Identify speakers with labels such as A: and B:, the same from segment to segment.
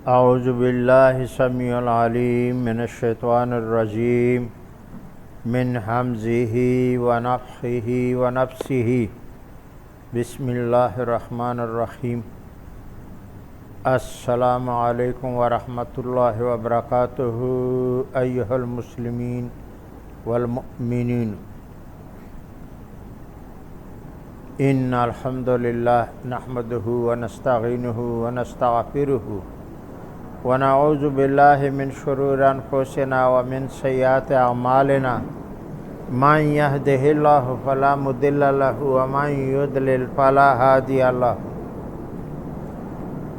A: اعوذ باللہ السمیع العلیم من الشیطان الرجیم من حمزہ ونفخہ ونفثہ بسم اللہ الرحمن الرحیم۔ السلام علیکم ورحمۃ اللہ وبرکاتہ ایھا المسلمین والمؤمنین۔ ان الحمد للہ نحمدہ ونستعینہ ونستغفرہ ونعوذ باللہ من شرور انفسنا ومن سیئات اعمالنا من یہدہ اللہ فلا مضل لہ ومن یضلل فلا ہادی لہ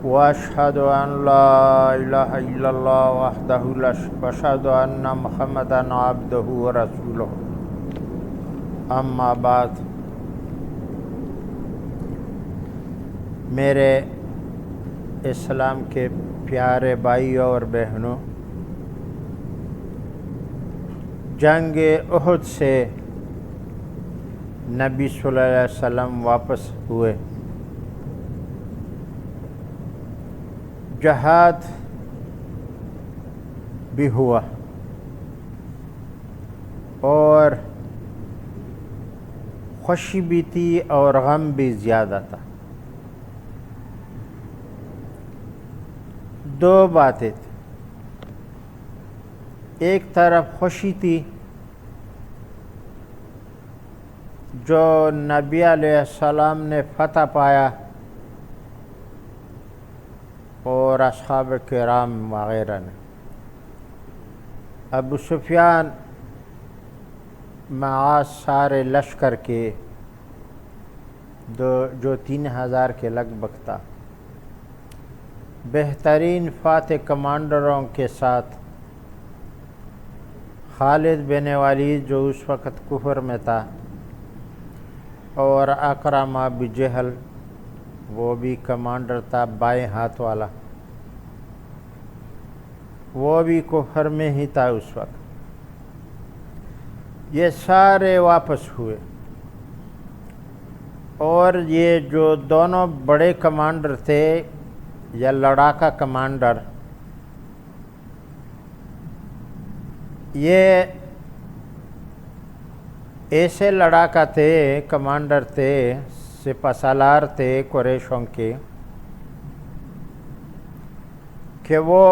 A: واشہد ان لا الہ الا اللہ وحدہ لا شریک لہ واشہد ان محمدا عبدہ ورسولہ۔ اما بعد، میرے اسلام کے پیارے بھائیوں اور بہنوں، جنگ احد سے نبی صلی اللہ علیہ وسلم واپس ہوئے۔ جہاد بھی ہوا اور خوشی بھی تھی اور غم بھی زیادہ تھا۔ دو باتیں تھیں، ایک طرف خوشی تھی جو نبی علیہ السلام نے فتح پایا اور اصحاب کرام وغیرہ نے۔ ابو سفیان معاذ سارے لشکر کے جو 3000 کے لگ بھگ تھا، بہترین فاتح کمانڈروں کے ساتھ خالد بن ولید جو اس وقت کفر میں تھا، اور اکرمہ ابو جہل وہ بھی کمانڈر تھا بائیں ہاتھ والا، وہ بھی کفر میں ہی تھا اس وقت۔ یہ سارے واپس ہوئے اور یہ جو دونوں بڑے کمانڈر تھے یا لڑاکا کمانڈر، یہ ایسے لڑاکا تھے، کمانڈر تھے، سپہ سالار تھے قریشوں کے، کہ وہ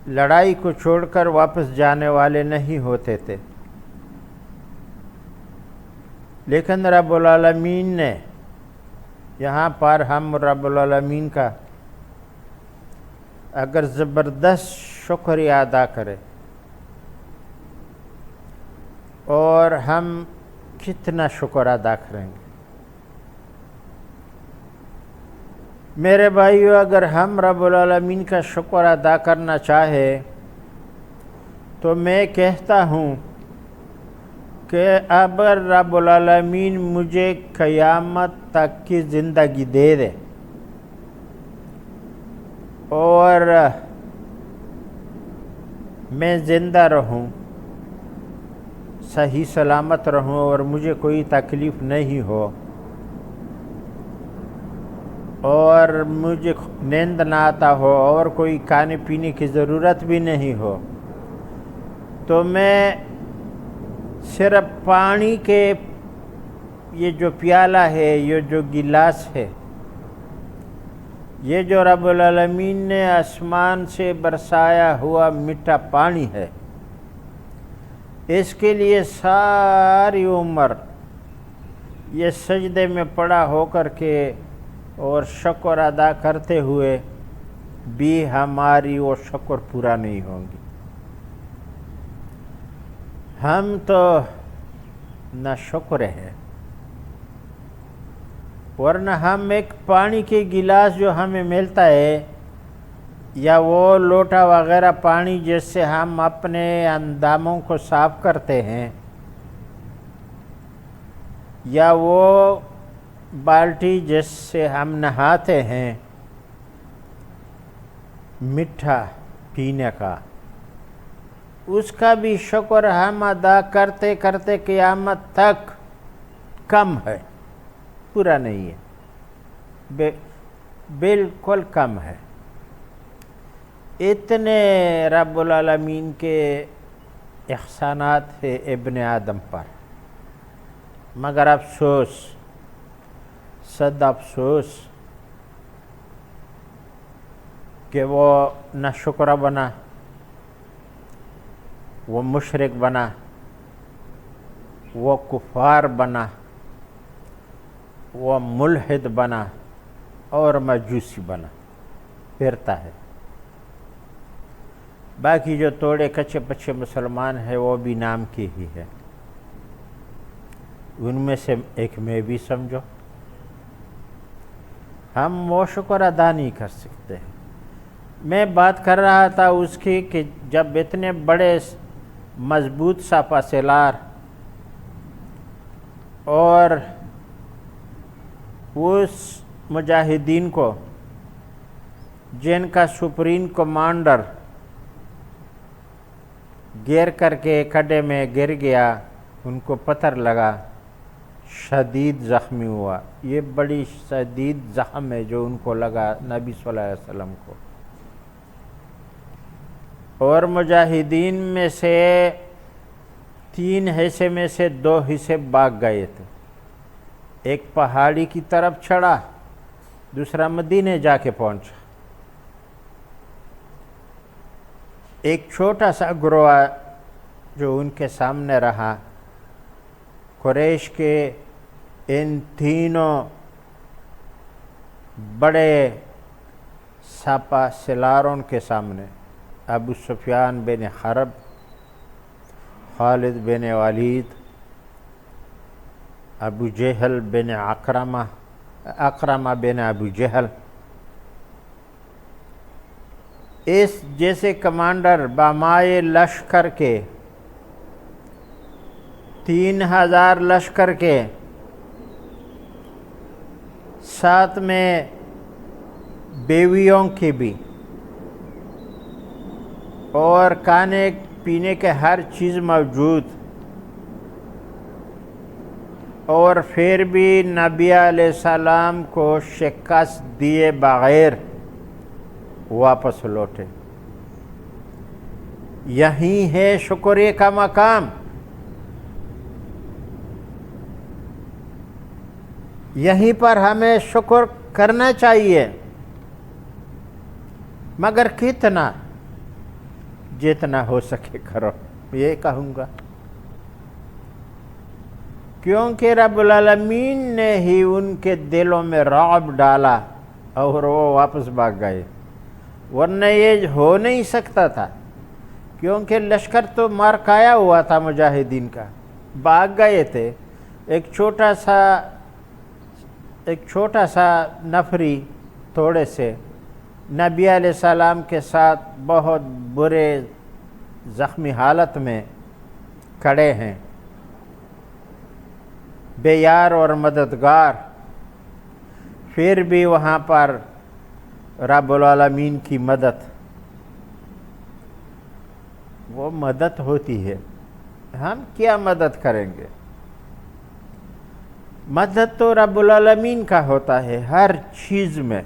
A: لڑائی کو چھوڑ کر واپس جانے والے نہیں ہوتے تھے، لیکن رب العالمین نے یہاں پر ہم رب العالمین کا اگر زبردست شکریہ ادا کریں، اور ہم کتنا شکر ادا کریں گے میرے بھائیو، اگر ہم رب العالمین کا شکر ادا کرنا چاہے تو میں کہتا ہوں کہ اگر رب العالمین مجھے قیامت تک کی زندگی دے دے اور میں زندہ رہوں، صحیح سلامت رہوں اور مجھے کوئی تکلیف نہیں ہو اور مجھے نیند نہ آتا ہو اور کوئی کھانے پینے کی ضرورت بھی نہیں ہو، تو میں صرف پانی کے یہ جو پیالہ ہے، یہ جو گلاس ہے، یہ جو رب العالمین نے آسمان سے برسایا ہوا میٹھا پانی ہے، اس کے لیے ساری عمر یہ سجدے میں پڑا ہو کر کے اور شکر ادا کرتے ہوئے بھی ہماری وہ شکر پورا نہیں ہوں گی۔ ہم تو نہ شکر ہے، ورنہ ہم ایک پانی کے گلاس جو ہمیں ملتا ہے یا وہ لوٹا وغیرہ پانی جس سے ہم اپنے انداموں کو صاف کرتے ہیں، یا وہ بالٹی جس سے ہم نہاتے ہیں میٹھا پینے کا، اس کا بھی شکر ہم ادا کرتے کرتے قیامت تک کم ہے، پورا نہیں ہے۔ بالکل کم ہے. اتنے رب العالمین کے احسانات ہیں ابن آدم پر، مگر افسوس، صد افسوس کہ وہ نہ شکر بنا، وہ مشرک بنا، وہ کفار بنا، وہ ملحد بنا اور مجوسی بنا، پھرتا ہے. باقی جو توڑے کچے پچے مسلمان ہیں وہ بھی نام کے ہی ہے. ان میں سے ایک میں بھی سمجھو. ہم وہ شکر ادا نہیں کر سکتے. میں بات کر رہا تھا اس کی کہ جب اتنے بڑے مضبوط سپہ سالار اور اس مجاہدین کو جن کا سپریم کمانڈر گر کر کے کھڈے میں گر گیا، ان کو پتھر لگا، شدید زخمی ہوا. یہ بڑی شدید زخم ہے جو ان کو لگا نبی صلی اللہ علیہ وسلم کو. اور مجاہدین میں سے 3 حصے میں سے 2 حصے بھاگ گئے تھے. ایک پہاڑی کی طرف چڑھا، دوسرا مدینے جا کے پہنچا. ایک چھوٹا سا گروہ جو ان کے سامنے رہا، قریش کے ان تینوں بڑے سپہ سالاروں کے سامنے، ابو سفیان بن حرب، خالد بن ولید، ابو جہل بن اکرمہ بن ابو جہل، اس جیسے کمانڈر بامائے لشکر کے 3000 لشکر کے ساتھ میں بیویوں کی بھی اور کھانے پینے کے ہر چیز موجود، اور پھر بھی نبی علیہ السلام کو شکست دیے بغیر واپس لوٹے. یہی ہے شکریہ کا مقام. یہیں پر ہمیں شکر کرنا چاہیے، مگر کتنا؟ جتنا ہو سکے کرو، یہ کہوں گا. کیونکہ رب العالمین نے ہی ان کے دلوں میں رعب ڈالا اور وہ واپس بھاگ گئے، ورنہ یہ ہو نہیں سکتا تھا. کیونکہ لشکر تو مار کھایا ہوا تھا مجاہدین کا، بھاگ گئے تھے. ایک چھوٹا سا نفری تھوڑے سے نبی علیہ السلام کے ساتھ بہت برے زخمی حالت میں کھڑے ہیں، بے یار اور مددگار. پھر بھی وہاں پر رب العالمین کی مدد، وہ مدد ہوتی ہے. ہم کیا مدد کریں گے؟ مدد تو رب العالمین کا ہوتا ہے ہر چیز میں.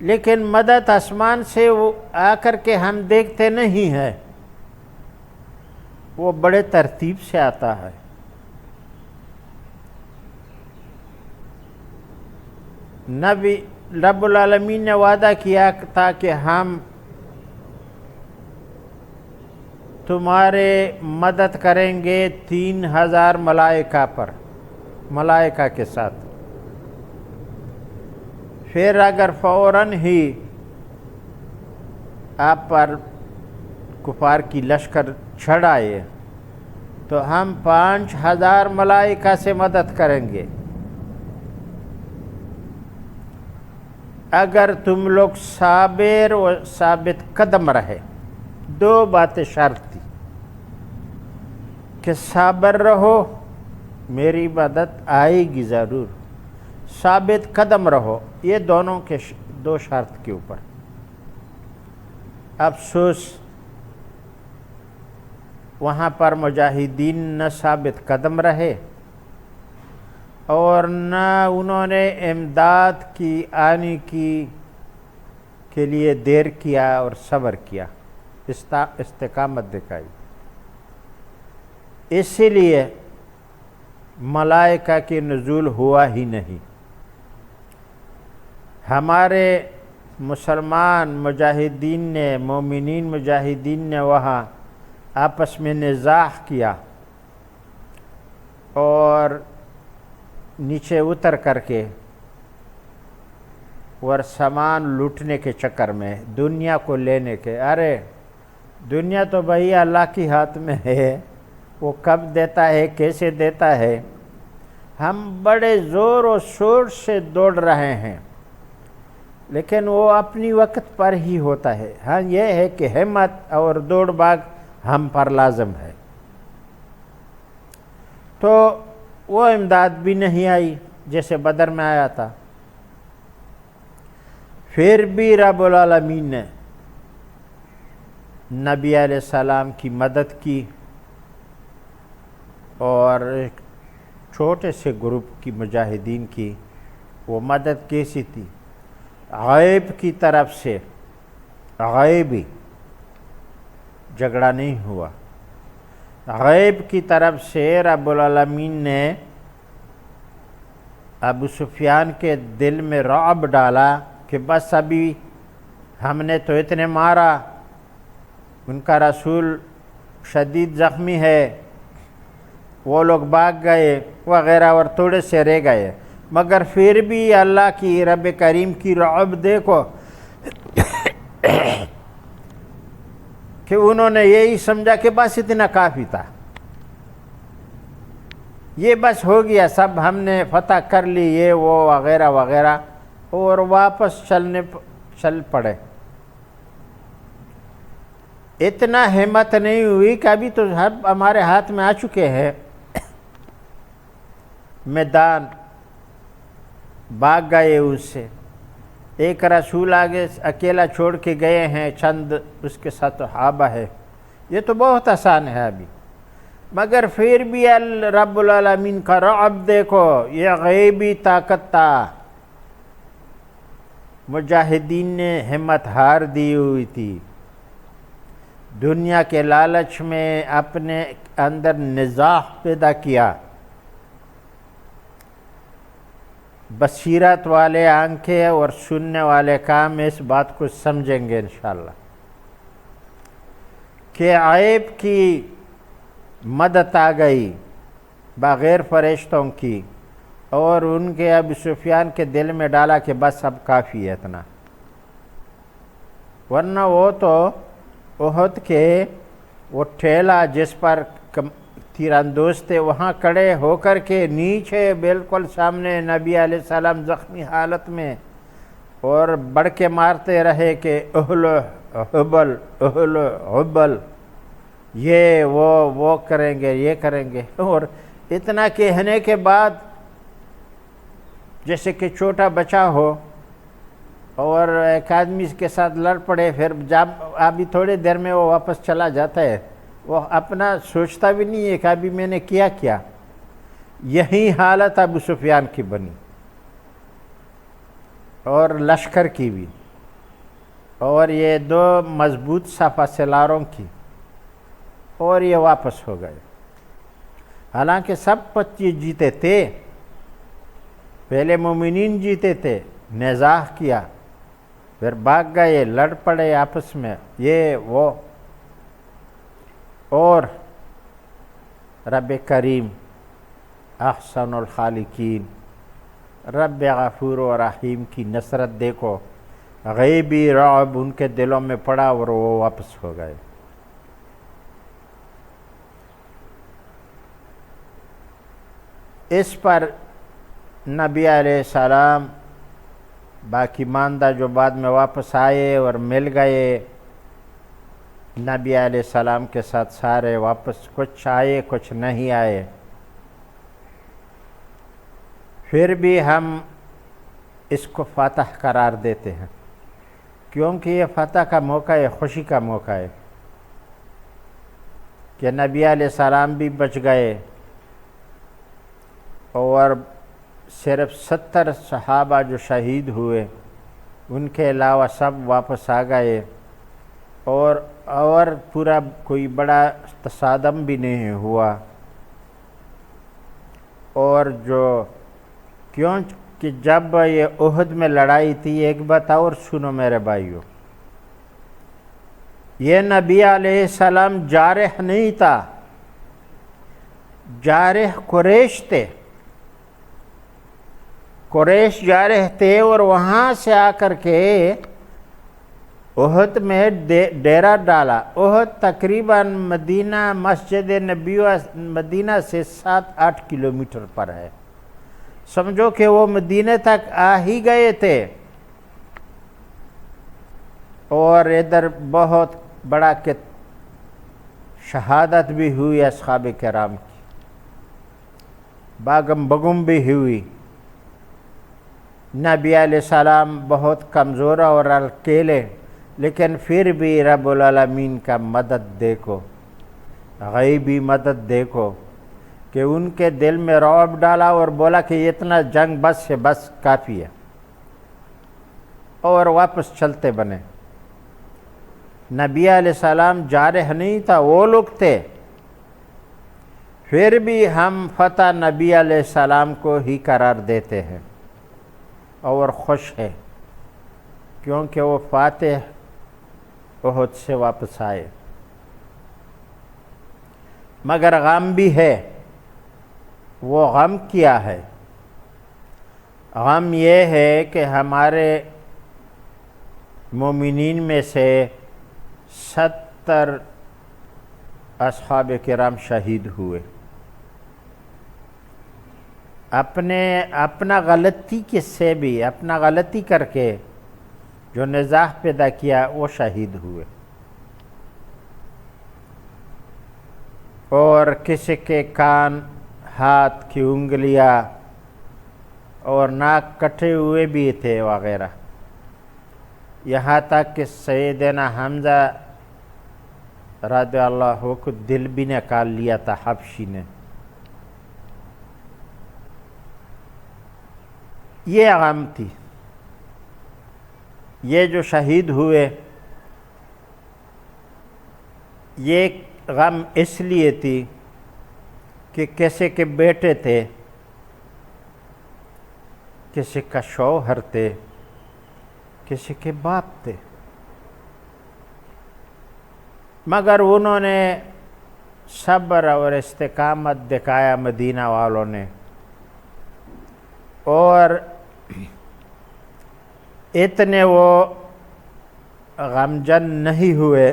A: لیکن مدد آسمان سے وہ آ کر کے ہم دیکھتے نہیں ہیں، وہ بڑے ترتیب سے آتا ہے. نبی رب العالمین نے وعدہ کیا تھا کہ ہم تمہارے مدد کریں گے 3000 ملائکہ کے ساتھ. پھر اگر فوراً ہی آپ پر کفار کی لشکر چڑھ آئے تو ہم 5000 ملائکہ سے مدد کریں گے. اگر تم لوگ صابر و ثابت قدم رہے. 2 باتیں شرط تھی کہ صابر رہو، میری مدد آئے گی ضرور، ثابت قدم رہو. یہ دونوں کے 2 شرط کے اوپر. افسوس وہاں پر مجاہدین نہ ثابت قدم رہے اور نہ انہوں نے امداد کی آنے کے لیے دیر کیا اور صبر کیا، استقامت دکھائی۔ اسی لیے ملائکہ کی نزول ہوا ہی نہیں۔ ہمارے مسلمان مجاہدین نے، مومنین مجاہدین نے وہاں آپس میں نزاع کیا اور نیچے اتر کر کے اور سامان لوٹنے کے چکر میں، دنیا کو لینے کے، ارے دنیا تو بھائی اللہ کے ہاتھ میں ہے، وہ کب دیتا ہے، کیسے دیتا ہے۔ ہم بڑے زور و شور سے دوڑ رہے ہیں، لیکن وہ اپنی وقت پر ہی ہوتا ہے۔ ہاں یہ ہے کہ ہمت اور دوڑ بھاگ ہم پر لازم ہے۔ تو وہ امداد بھی نہیں آئی جیسے بدر میں آیا تھا۔ پھر بھی رب العالمین نے نبی علیہ السلام کی مدد کی، اور ایک چھوٹے سے گروپ کی مجاہدین کی وہ مدد کیسی تھی؟ غیب کی طرف سے، غیبی جھگڑا نہیں ہوا، غیب کی طرف سے رب العالمین نے ابو سفیان کے دل میں رعب ڈالا کہ بس ابھی ہم نے تو اتنے مارا، ان کا رسول شدید زخمی ہے، وہ لوگ بھاگ گئے وغیرہ اور تھوڑے سے رہ گئے، مگر پھر بھی اللہ کی، رب کریم کی رعب دیکھو کہ انہوں نے یہی سمجھا کہ بس اتنا کافی تھا، یہ بس ہو گیا، سب ہم نے فتح کر لی، یہ وہ وغیرہ وغیرہ، اور واپس چل پڑے۔ اتنا ہمت نہیں ہوئی کہ ابھی تو ہمارے ہاتھ میں آ چکے ہیں میدان، بھاگ گئے اس سے۔ ایک رسول آگے اکیلا چھوڑ کے گئے ہیں، چند اس کے ساتھ صحابہ ہے، یہ تو بہت آسان ہے ابھی، مگر پھر بھی رب العالمین کا رعب دیکھو، یہ غیبی طاقت تھا۔ مجاہدین نے ہمت ہار دی ہوئی تھی، دنیا کے لالچ میں اپنے اندر نزاع پیدا کیا۔ بصیرت والے آنکھیں اور سننے والے کام اس بات کو سمجھیں گے انشاءاللہ کہ عیب کی مدد آ گئی بغیر فرشتوں کی، اور ان کے ابو سفیان کے دل میں ڈالا کہ بس اب کافی ہے اتنا، ورنہ وہ تو احد کے وہ ٹھیلا جس پر تیر اندوز تھے وہاں کھڑے ہو کر کے نیچے بالکل سامنے نبی علیہ السلام زخمی حالت میں، اور بڑھ کے مارتے رہے کہ اہل حبل اہل حبل، یہ وہ کریں گے، یہ کریں گے، اور اتنا کہنے کے بعد جیسے کہ چھوٹا بچہ ہو اور ایک آدمی کے ساتھ لڑ پڑے، پھر جب ابھی تھوڑی دیر میں وہ واپس چلا جاتا ہے، وہ اپنا سوچتا بھی نہیں ہے کہ ابھی میں نے کیا کیا۔ یہی حالت ابو سفیان کی بنی، اور لشکر کی بھی، اور یہ دو مضبوط صفہ سالاروں کی، اور یہ واپس ہو گئے۔ حالانکہ سب 25 جیتے تھے، پہلے مومنین جیتے تھے، نزاع کیا، پھر بھاگ گئے، لڑ پڑے آپس میں، یہ وہ، اور رب کریم احسن الخالقین، رب غفور و رحیم کی نصرت دیکھو، غیبی رعب ان کے دلوں میں پڑا اور وہ واپس ہو گئے۔ اس پر نبی علیہ السلام باقی ماندہ جو بعد میں واپس آئے اور مل گئے نبی علیہ السلام کے ساتھ، سارے واپس، کچھ آئے کچھ نہیں آئے، پھر بھی ہم اس کو فتح قرار دیتے ہیں، کیونکہ یہ فتح کا موقع ہے، خوشی کا موقع ہے کہ نبی علیہ السلام بھی بچ گئے، اور صرف 70 صحابہ جو شہید ہوئے، ان کے علاوہ سب واپس آ گئے، اور پورا کوئی بڑا تصادم بھی نہیں ہوا۔ اور کیونکہ جب یہ احد میں لڑائی تھی، ایک بات اور سنو میرے بھائیو، یہ نبی علیہ السلام جارح نہیں تھا، جارح قریش تھے، قریش جارح تھے، اور وہاں سے آ کر کے احد میں ڈیرا ڈالا۔ احد تقریباً مدینہ مسجد نبی مدینہ سے 7-8 کلومیٹر پر ہے۔ سمجھو کہ وہ مدینہ تک آ ہی گئے تھے، اور ادھر بہت بڑا شہادت بھی ہوئی اصحاب کرام کی، باغم بگم بھی ہوئی۔ نبی علیہ السلام بہت کمزور اور اکیلے، لیکن پھر بھی رب العالمین کا مدد دیکھو، غیبی مدد دیکھو، کہ ان کے دل میں رعب ڈالا اور بولا کہ اتنا جنگ بس سے بس کافی ہے، اور واپس چلتے بنے۔ نبی علیہ السلام جارح نہیں تھا، وہ لوگ تھے، پھر بھی ہم فتح نبی علیہ السلام کو ہی قرار دیتے ہیں اور خوش ہے، کیونکہ وہ فاتح احد سے واپس آئے۔ مگر غم بھی ہے۔ وہ غم کیا ہے؟ غم یہ ہے کہ ہمارے مومنین میں سے 70 اصحاب کرام شہید ہوئے۔ اپنا غلطی سے بھی، اپنا غلطی کر کے جو نزاع پیدا کیا، وہ شہید ہوئے۔ اور کسی کے کان، ہاتھ کی انگلیاں اور ناک کٹے ہوئے بھی تھے وغیرہ، یہاں تک کہ سیدنا حمزہ رضی اللہ عنہ کو دل بھی نکال لیا تھا حبشی نے۔ یہ غم تھی۔ یہ جو شہید ہوئے، یہ غم اس لیے تھی کہ کسی کے بیٹے تھے، کسی کا شوہر تھے، کسی کے باپ تھے، مگر انہوں نے صبر اور استقامت دکھایا مدینہ والوں نے، اور اتنے وہ غمجن نہیں ہوئے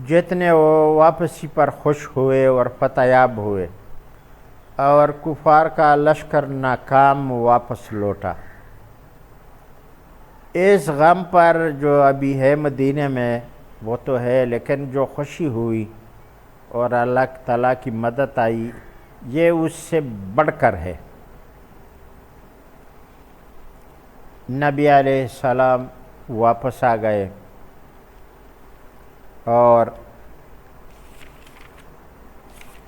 A: جتنے وہ واپسی پر خوش ہوئے اور فتح یاب ہوئے، اور کفار کا لشکر ناکام واپس لوٹا۔ اس غم پر جو ابھی ہے مدینہ میں وہ تو ہے، لیکن جو خوشی ہوئی اور اللہ تعالیٰ کی مدد آئی، یہ اس سے بڑھ کر ہے۔ نبی علیہ السلام واپس آ گئے، اور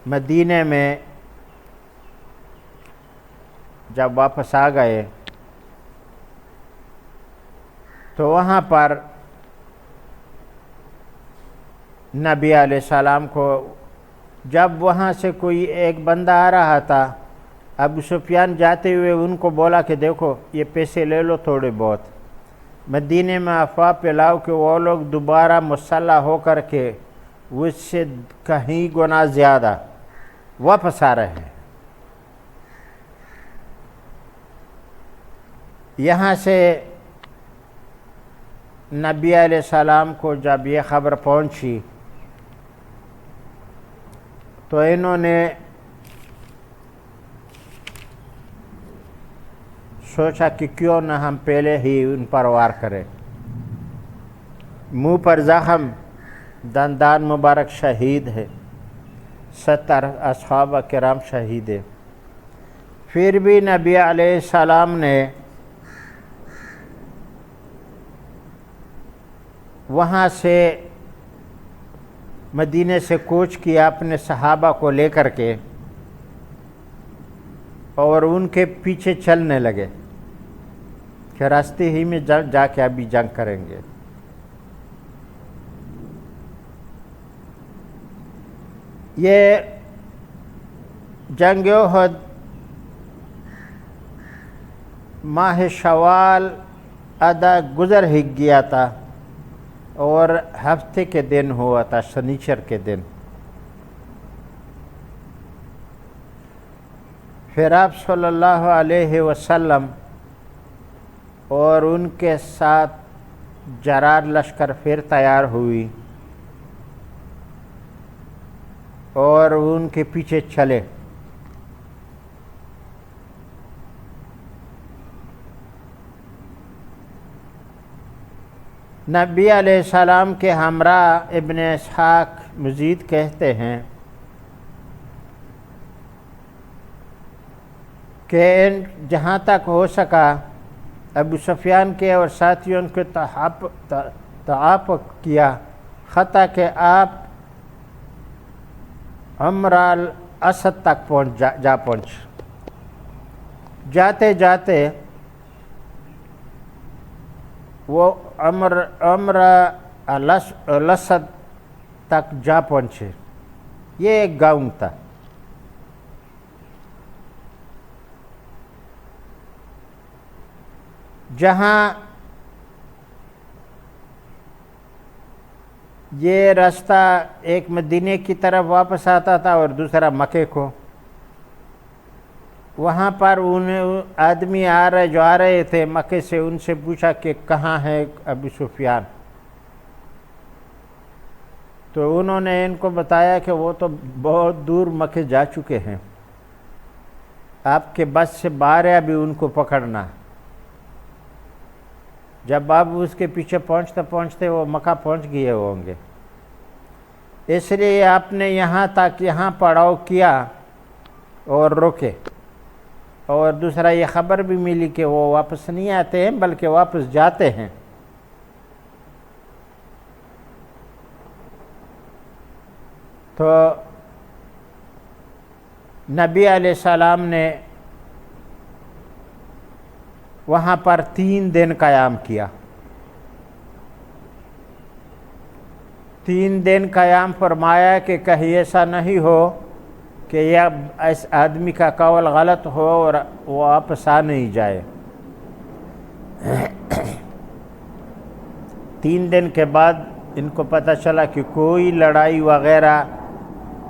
A: مدینہ میں جب واپس آ گئے تو وہاں پر نبی علیہ السلام کو، جب وہاں سے کوئی ایک بندہ آ رہا تھا، ابو سفیان جاتے ہوئے ان کو بولا کہ دیکھو یہ پیسے لے لو تھوڑے بہت، مدینے میں افواہ پھیلاؤ کہ وہ لوگ دوبارہ مسلح ہو کر کے اس سے کہیں گنا زیادہ واپس آ رہے ہیں۔ یہاں سے نبی علیہ السلام کو جب یہ خبر پہنچی تو انہوں نے سوچا کہ کیوں نہ ہم پہلے ہی ان پر وار کریں۔ منہ پر زخم، دندان مبارک شہید ہے، 70 اصحاب کرام شہید ہے۔ پھر بھی نبی علیہ السلام نے وہاں سے مدینے سے کوچ کیا اپنے صحابہ کو لے کر کے، اور ان کے پیچھے چلنے لگے کہ راستے ہی میں جا کے ابھی جنگ کریں گے. یہ جنگ احد ماہ شوال آدھا گزر ہی گیا تھا اور ہفتے کے دن ہوا تھا، شنیچر کے دن. پھر آپ صلی اللہ علیہ وسلم اور ان کے ساتھ جرار لشکر پھر تیار ہوئی اور ان کے پیچھے چلے. نبی علیہ السلام کے ہمراہ ابن اسحاق مزید کہتے ہیں کہ جہاں تک ہو سکا ابو سفیان کے اور ساتھیوں کے تعاقب کیا، حتیٰ کہ آپ عمر الاسد تک جا پہنچ. جاتے جاتے وہ عمر الاسد تک جا پہنچے. یہ ایک گاؤں تھا. جہاں یہ راستہ ایک مدینے کی طرف واپس آتا تھا اور دوسرا مکے کو. وہاں پر آدمی جو آ رہے تھے مکے سے، ان سے پوچھا کہ کہاں ہے ابو سفیان؟ تو انہوں نے ان کو بتایا کہ وہ تو بہت دور مکے جا چکے ہیں، آپ کے بس سے باہر ہے ابھی ان کو پکڑنا. جب آپ اس کے پیچھے پہنچتے پہنچتے وہ مکہ پہنچ گئے ہوں گے، اس لیے آپ نے یہاں پڑاؤ کیا اور رکے. اور دوسرا یہ خبر بھی ملی کہ وہ واپس نہیں آتے ہیں بلکہ واپس جاتے ہیں. تو نبی علیہ السلام نے وہاں پر 3 دن قیام کیا. 3 دن قیام فرمایا کہ کہیں ایسا نہیں ہو کہ یہ اس آدمی کا قول غلط ہو اور وہ واپس آ نہیں جائے. 3 دن کے بعد ان کو پتہ چلا کہ کوئی لڑائی وغیرہ،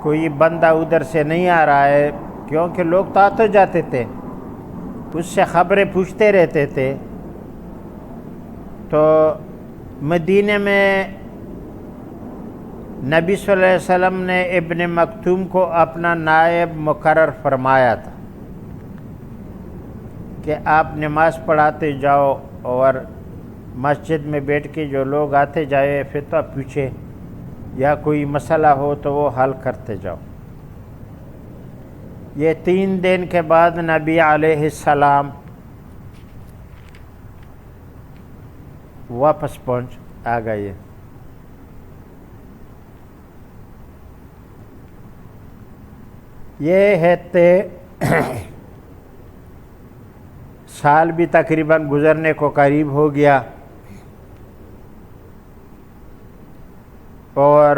A: کوئی بندہ ادھر سے نہیں آ رہا ہے، کیونکہ لوگ تو آتے جاتے تھے، اس سے خبریں پوچھتے رہتے تھے. تو مدینے میں نبی صلی اللہ علیہ وسلم نے ابن مکتوم کو اپنا نائب مقرر فرمایا تھا کہ آپ نماز پڑھاتے جاؤ اور مسجد میں بیٹھ کے جو لوگ آتے جائے فتویٰ پوچھے یا کوئی مسئلہ ہو تو وہ حل کرتے جاؤ. یہ 3 دن کے بعد نبی علیہ السلام واپس آ گئے. یہ ہے سال بھی تقریباً گزرنے کو قریب ہو گیا اور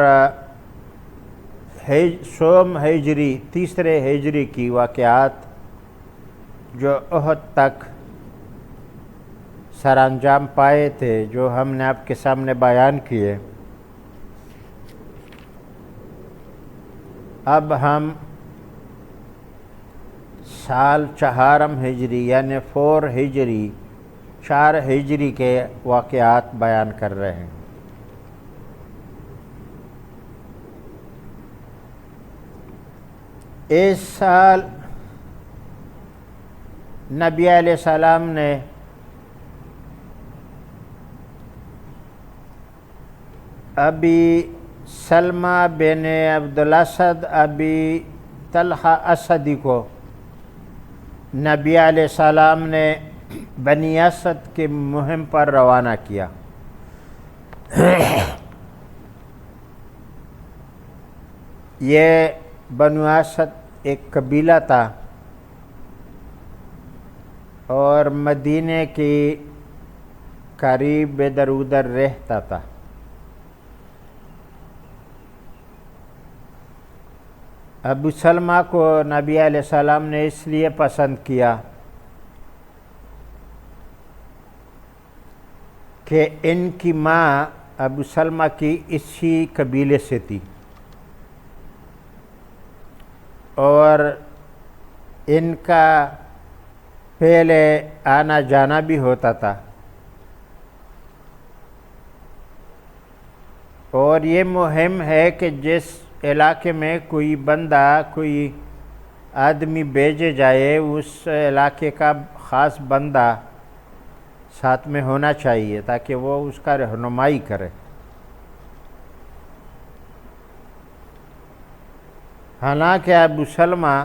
A: سوم ہجری 3 ہجری کی واقعات جو احد تک سر انجام پائے تھے، جو ہم نے آپ کے سامنے بیان کیے. اب ہم سال 4 ہجری یعنی 4 ہجری 4 ہجری کے واقعات بیان کر رہے ہیں. اس سال نبی علیہ السلام نے ابی سلمہ بن عبدالاسد ابی طلحہ اسدی کو نبی علیہ السلام نے بنی اسد کی مہم پر روانہ کیا. یہ بنو اسد ایک قبیلہ تھا اور مدینے کی قریب ادھر ادھر رہتا تھا۔ ابو سلمہ کو نبی علیہ السلام نے اس لیے پسند کیا کہ ان کی ماں ابو سلمہ کی اسی قبیلے سے تھی اور ان کا پہلے آنا جانا بھی ہوتا تھا، اور یہ مہم ہے کہ جس علاقے میں کوئی بندہ کوئی آدمی بھیجے جائے اس علاقے کا خاص بندہ ساتھ میں ہونا چاہیے تاکہ وہ اس کا رہنمائی کرے۔ حالانکہ ابو سلمہ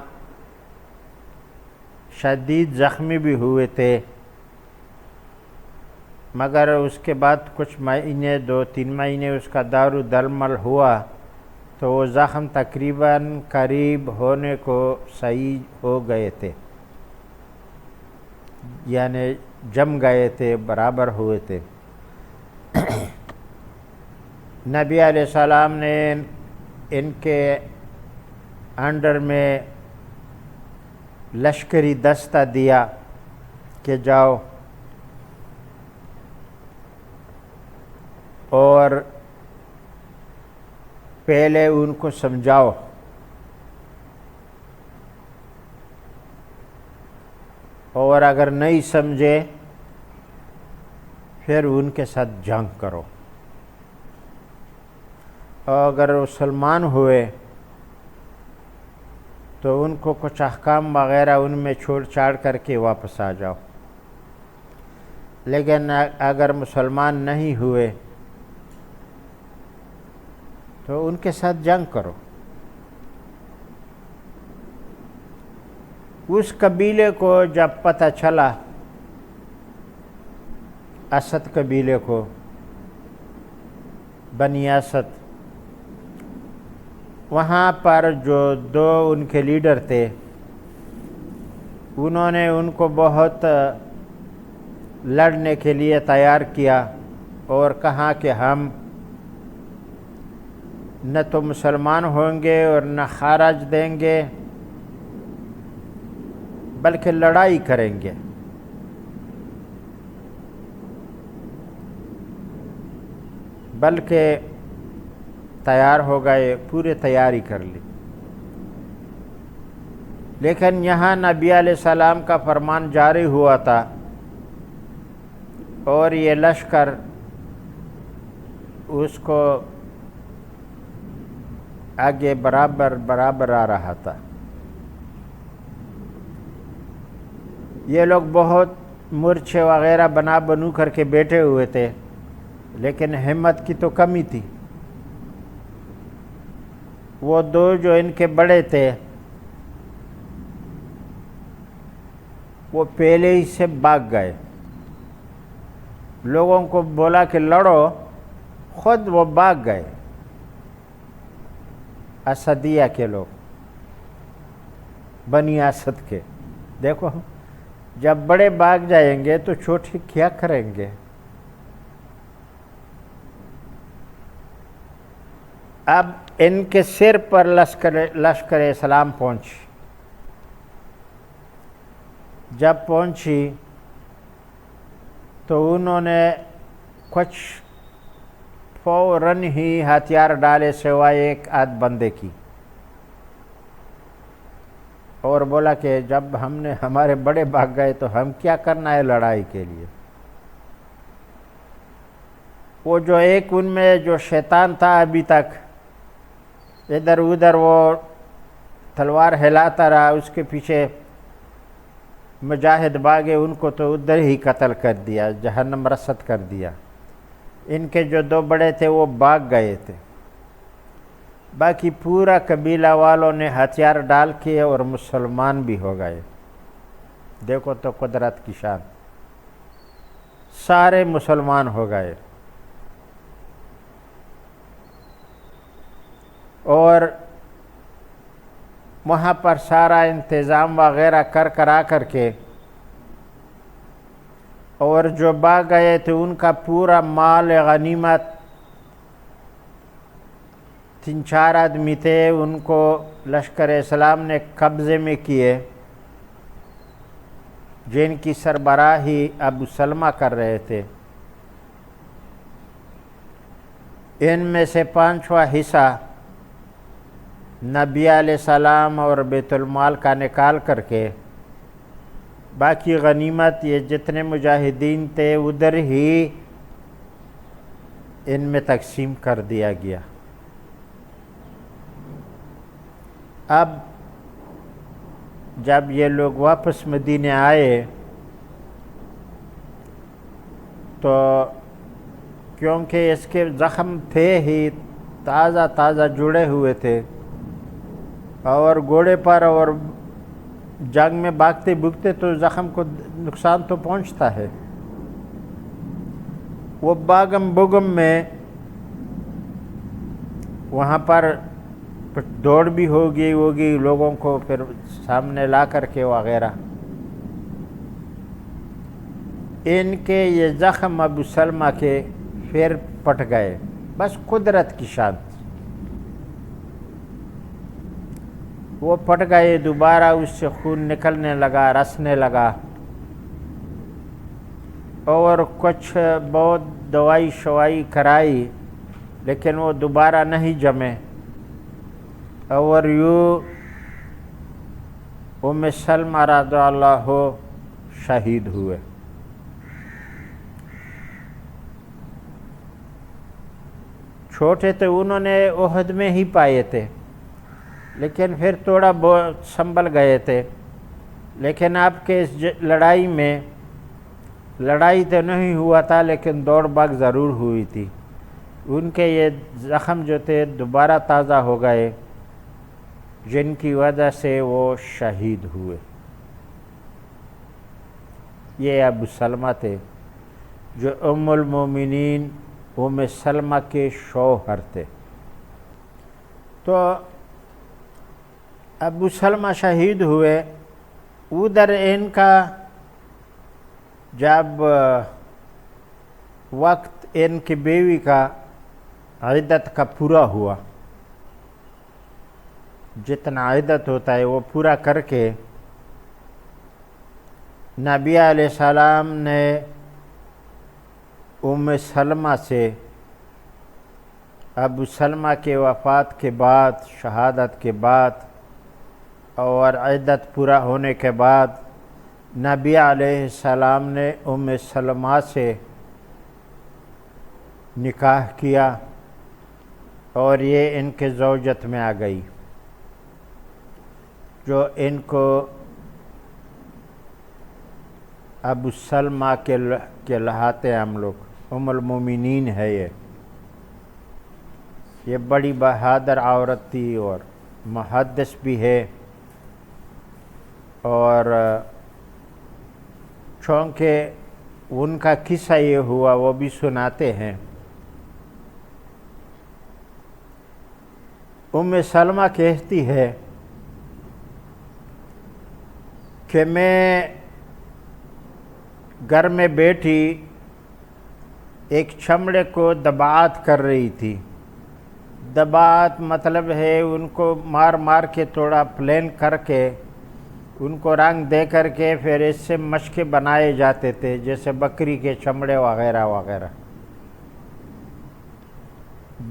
A: شدید زخمی بھی ہوئے تھے، مگر اس کے بعد کچھ مہینے 2-3 مہینے اس کا دار و دلمل ہوا تو وہ زخم تقریباً قریب ہونے کو صحیح ہو گئے تھے، یعنی جم گئے تھے، برابر ہوئے تھے۔ نبی علیہ السلام نے ان کے انڈر میں لشکری دستہ دیا کہ جاؤ اور پہلے ان کو سمجھاؤ، اور اگر نہیں سمجھے پھر ان کے ساتھ جنگ کرو، اور اگر مسلمان ہوئے تو ان کو کچھ احکام وغیرہ ان میں چھوڑ چھاڑ کر کے واپس آ جاؤ، لیکن اگر مسلمان نہیں ہوئے تو ان کے ساتھ جنگ کرو۔ اس قبیلے کو جب پتہ چلا، اسد قبیلے کو، بنی اسد، وہاں پر جو 2 ان کے لیڈر تھے انہوں نے ان کو بہت لڑنے کے لیے تیار کیا اور کہا کہ ہم نہ تو مسلمان ہوں گے اور نہ خراج دیں گے بلکہ لڑائی کریں گے۔ بلکہ تیار ہو گئے، پورے تیاری کر لی، لیکن یہاں نبی علیہ السلام کا فرمان جاری ہوا تھا اور یہ لشکر اس کو آگے برابر آ رہا تھا۔ یہ لوگ بہت مورچے وغیرہ بنو کر کے بیٹھے ہوئے تھے، لیکن ہمت کی تو کمی تھی۔ وہ 2 جو ان کے بڑے تھے وہ پہلے ہی سے بھاگ گئے، لوگوں کو بولا کہ لڑو، خود وہ بھاگ گئے، اسدیہ کے لوگ، بنی اسد کے۔ دیکھو جب بڑے بھاگ جائیں گے تو چھوٹے کیا کریں گے؟ اب ان کے سر پر لشکر اسلام پہنچی۔ جب پہنچی تو انہوں نے کچھ فوراً ہی ہتھیار ڈالے سوائے ایک آدھ بندے کی، اور بولا کہ جب ہمارے بڑے بھاگ گئے تو ہم کیا کرنا ہے لڑائی کے لیے۔ وہ جو ایک ان میں جو شیطان تھا ابھی تک ادھر ادھر وہ تلوار ہلاتا رہا، اس کے پیچھے مجاہد بھاگے، ان کو تو ادھر ہی قتل کر دیا، جہنم رسد کر دیا۔ ان کے جو 2 بڑے تھے وہ بھاگ گئے تھے، باقی پورا قبیلہ والوں نے ہتھیار ڈال کے اور مسلمان بھی ہو گئے۔ دیکھو تو قدرت کی شان، سارے مسلمان ہو گئے، اور وہاں پر سارا انتظام وغیرہ کر کے اور جو بھاگ گئے تھے ان کا پورا مال غنیمت 3-4 آدمی تھے، ان کو لشکر اسلام نے قبضے میں کیے، جن کی سربراہی ابو سلمہ کر رہے تھے۔ ان میں سے 5واں حصہ نبی علیہ السلام اور بیت المال کا نکال کر کے باقی غنیمت یہ جتنے مجاہدین تھے ادھر ہی ان میں تقسیم کر دیا گیا۔ اب جب یہ لوگ واپس مدینے آئے تو کیونکہ اس کے زخم تھے ہی تازہ تازہ جڑے ہوئے تھے، اور گھوڑے پر اور جنگ میں بھاگتے بھگتے تو زخم کو نقصان تو پہنچتا ہے۔ وہ باغم بگم میں وہاں پر دوڑ بھی ہوگی لوگوں کو پھر سامنے لا کر کے وغیرہ۔ ان کے یہ زخم ابو سلمہ کے پھر پٹ گئے، بس قدرت کی شان، وہ پٹ گئے، دوبارہ اس سے خون نکلنے لگا، رسنے لگا، اور کچھ بہت دوائی شوائی کرائی لیکن وہ دوبارہ نہیں جمے، اور یوں ام سلمہ رضی اللہ شہید ہوئے۔ چھوٹے تھے، انہوں نے احد میں ہی پائے تھے، لیکن پھر تھوڑا بہت سنبھل گئے تھے، لیکن آپ کے اس لڑائی میں لڑائی تو نہیں ہوا تھا لیکن دوڑ بھاگ ضرور ہوئی تھی۔ ان کے یہ زخم جو تھے دوبارہ تازہ ہو گئے، جن کی وجہ سے وہ شہید ہوئے۔ یہ ابو سلمہ تھے جو ام المومنین ام سلمہ کے شوہر تھے۔ تو ابو سلمہ شہید ہوئے، ادھر ان کا جب وقت ان کی بیوی کا عدت کا پورا ہوا، جتنا عدت ہوتا ہے وہ پورا کر کے نبی علیہ السلام نے ام سلمہ سے ابو سلمہ کے وفات کے بعد، شہادت کے بعد اور عدت پورا ہونے کے بعد، نبی علیہ السلام نے ام سلمہ سے نکاح کیا اور یہ ان کے زوجت میں آ گئی، جو ان کو ابو سلمہ کے کہلاتے ہیں ہم لوگ، ام المومنین ہے یہ بڑی بہادر عورت تھی اور محدث بھی ہے، اور چونکہ ان کا قصہ یہ ہوا وہ بھی سناتے ہیں۔ ام سلمہ کہتی ہے کہ میں گھر میں بیٹھی ایک چمڑے کو دباعت کر رہی تھی۔ دباعت مطلب ہے ان کو مار مار کے تھوڑا پلین کر کے ان کو رنگ دے کر کے پھر اس سے مشقیں بنائے جاتے تھے، جیسے بکری کے چمڑے وغیرہ وغیرہ۔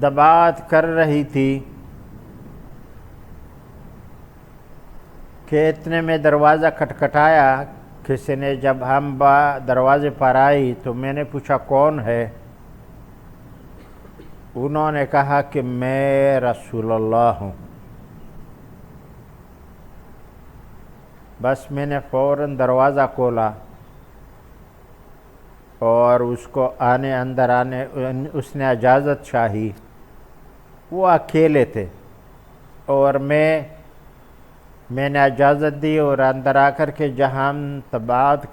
A: دباعت کر رہی تھی کہ اتنے میں دروازہ کھٹکھٹایا کسی نے۔ جب ہم دروازے پر آئی تو میں نے پوچھا کون ہے؟ انہوں نے کہا کہ میں رسول اللہ ہوں۔ بس میں نے فوراً دروازہ کھولا اور اس کو اندر آنے اس نے اجازت چاہی۔ وہ اکیلے تھے اور میں نے اجازت دی اور اندر آ کر کے جہاں ہم دباعت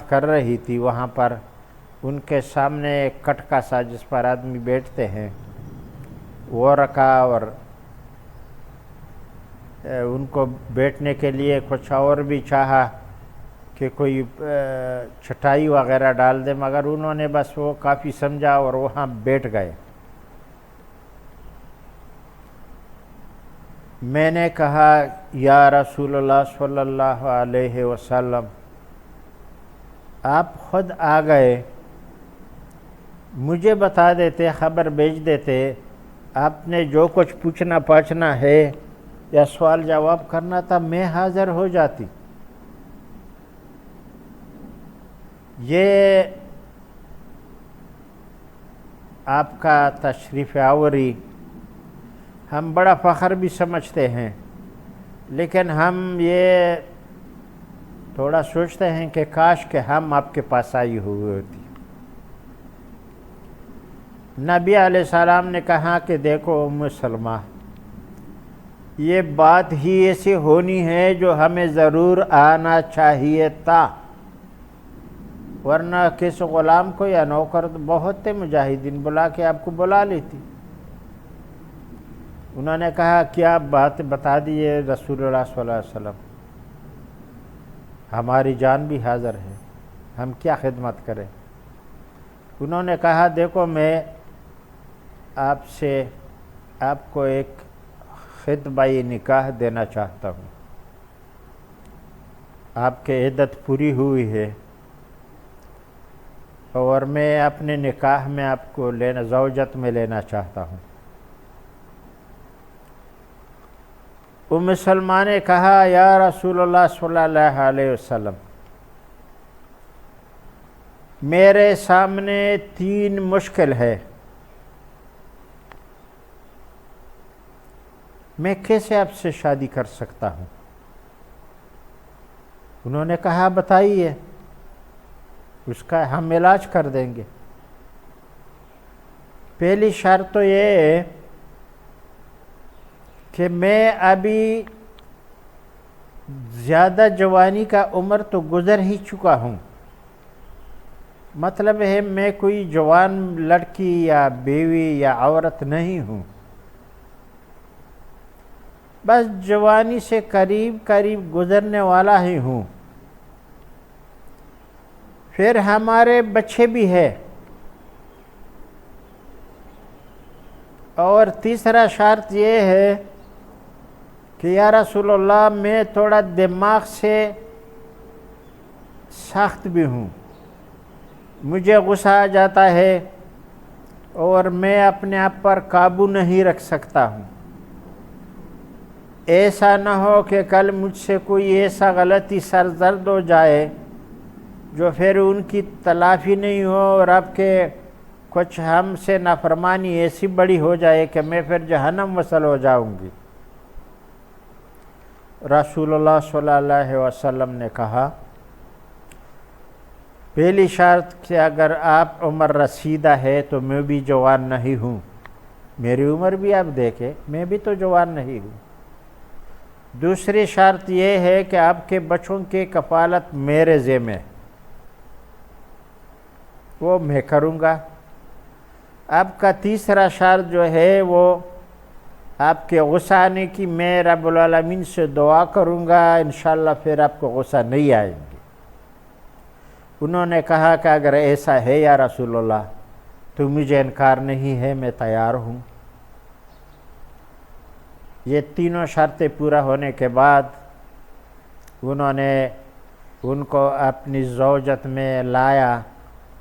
A: کر رہی تھی وہاں پر ان کے سامنے ایک کٹکا سا جس پر آدمی بیٹھتے ہیں وہ رکھا، اور ان کو بیٹھنے کے لیے کچھ اور بھی چاہا کہ کوئی چٹائی وغیرہ ڈال دیں، مگر انہوں نے بس وہ کافی سمجھا اور وہاں بیٹھ گئے۔ میں نے کہا یا رسول اللہ صلی اللہ علیہ وسلم، آپ خود آ گئے، مجھے بتا دیتے، خبر بھیج دیتے، آپ نے جو کچھ پوچھنا پاچھنا ہے یا سوال جواب کرنا تھا، میں حاضر ہو جاتی۔ یہ آپ کا تشریف آوری ہم بڑا فخر بھی سمجھتے ہیں، لیکن ہم یہ تھوڑا سوچتے ہیں کہ کاش کہ ہم آپ کے پاس آئی ہوئی ہوتی۔ نبی علیہ السلام نے کہا کہ دیکھو ام سلمہ، یہ بات ہی ایسی ہونی ہے جو ہمیں ضرور آنا چاہیے تھا، ورنہ کس غلام کو یا نوکر بہت تھے مجاہدین، بلا کے آپ کو بلا لیتی۔ انہوں نے کہا کیا بات بتا دیے رسول اللہ صلی اللہ علیہ وسلم، ہماری جان بھی حاضر ہے، ہم کیا خدمت کریں۔ انہوں نے کہا دیکھو میں آپ کو ایک خطبہ نکاح دینا چاہتا ہوں، آپ کی عدت پوری ہوئی ہے اور میں اپنے نکاح میں آپ کو زوجت میں لینا چاہتا ہوں۔ ام سلمہ نے کہا یا رسول اللہ صلی اللہ علیہ وسلم، میرے سامنے 3 مشکل ہے، میں کیسے آپ سے شادی کر سکتا ہوں؟ انہوں نے کہا بتائیے، اس کا ہم علاج کر دیں گے۔ پہلی شرط تو یہ ہے کہ میں ابھی زیادہ جوانی کا عمر تو گزر ہی چکا ہوں، مطلب ہے میں کوئی جوان لڑکی یا بیوی یا عورت نہیں ہوں، بس جوانی سے قریب گزرنے والا ہی ہوں۔ پھر ہمارے بچے بھی ہیں، اور تیسرا شرط یہ ہے کہ یا رسول اللہ میں تھوڑا دماغ سے سخت بھی ہوں، مجھے غصہ آ جاتا ہے اور میں اپنے آپ پر قابو نہیں رکھ سکتا ہوں۔ ایسا نہ ہو کہ کل مجھ سے کوئی ایسا غلطی سرزد ہو جائے جو پھر ان کی تلافی نہیں ہو، اور اب کے کچھ ہم سے نافرمانی ایسی بڑی ہو جائے کہ میں پھر جہنم وصل ہو جاؤں گی۔ رسول اللہ صلی اللہ علیہ وسلم نے کہا پہلی شرط کہ اگر آپ عمر رسیدہ ہے تو میں بھی جوان نہیں ہوں، میری عمر بھی آپ دیکھیں، میں بھی تو جوان نہیں ہوں۔ دوسری شرط یہ ہے کہ آپ کے بچوں کی کفالت میرے ذمہ، وہ میں کروں گا۔ آپ کا تیسرا شرط جو ہے وہ آپ کے غصہ آنے کی میں رب العالمین سے دعا کروں گا، انشاءاللہ پھر آپ کو غصہ نہیں آئیں گے۔ انہوں نے کہا کہ اگر ایسا ہے یا رسول اللہ تو مجھے انکار نہیں ہے، میں تیار ہوں۔ یہ تینوں شرطیں پورا ہونے کے بعد انہوں نے ان کو اپنی زوجت میں لایا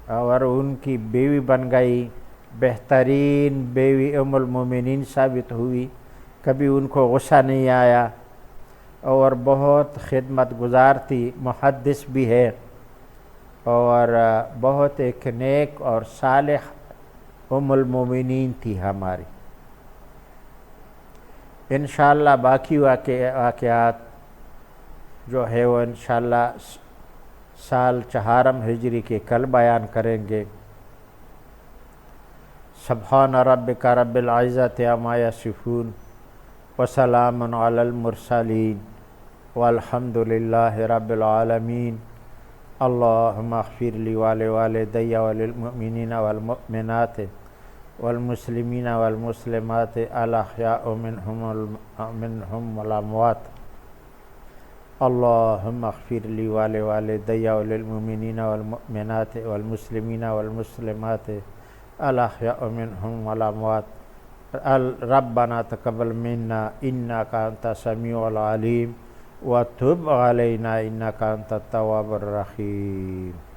A: اور ان کی بیوی بن گئی، بہترین بیوی ام المومنین ثابت ہوئی، کبھی ان کو غصہ نہیں آیا، اور بہت خدمت گزار تھی، محدث بھی ہے، اور بہت ایک نیک اور صالح ام المومنین تھی ہماری۔ انشاءاللہ باقی واقعات جو ہے وہ انشاءاللہ سال 4 ہجری کے کل بیان کریں گے۔ سبحان ربک رب العزت عما یصفون وسلام علی المرسلین والحمد للہ رب العالمین۔ اللہم اغفر لی ولوالدی وللمؤمنین والمؤمنات والمسلمین والمسلمات الاحیاء منہم والاموات۔ اللهم اغفر لي ولوالدي وللمؤمنين والمؤمنات والمسلمين والمسلمات الأحياء منهم والأموات. ربنا تقبل منا إنك أنت السميع العليم وتب علينا إنك أنت التواب الرحيم.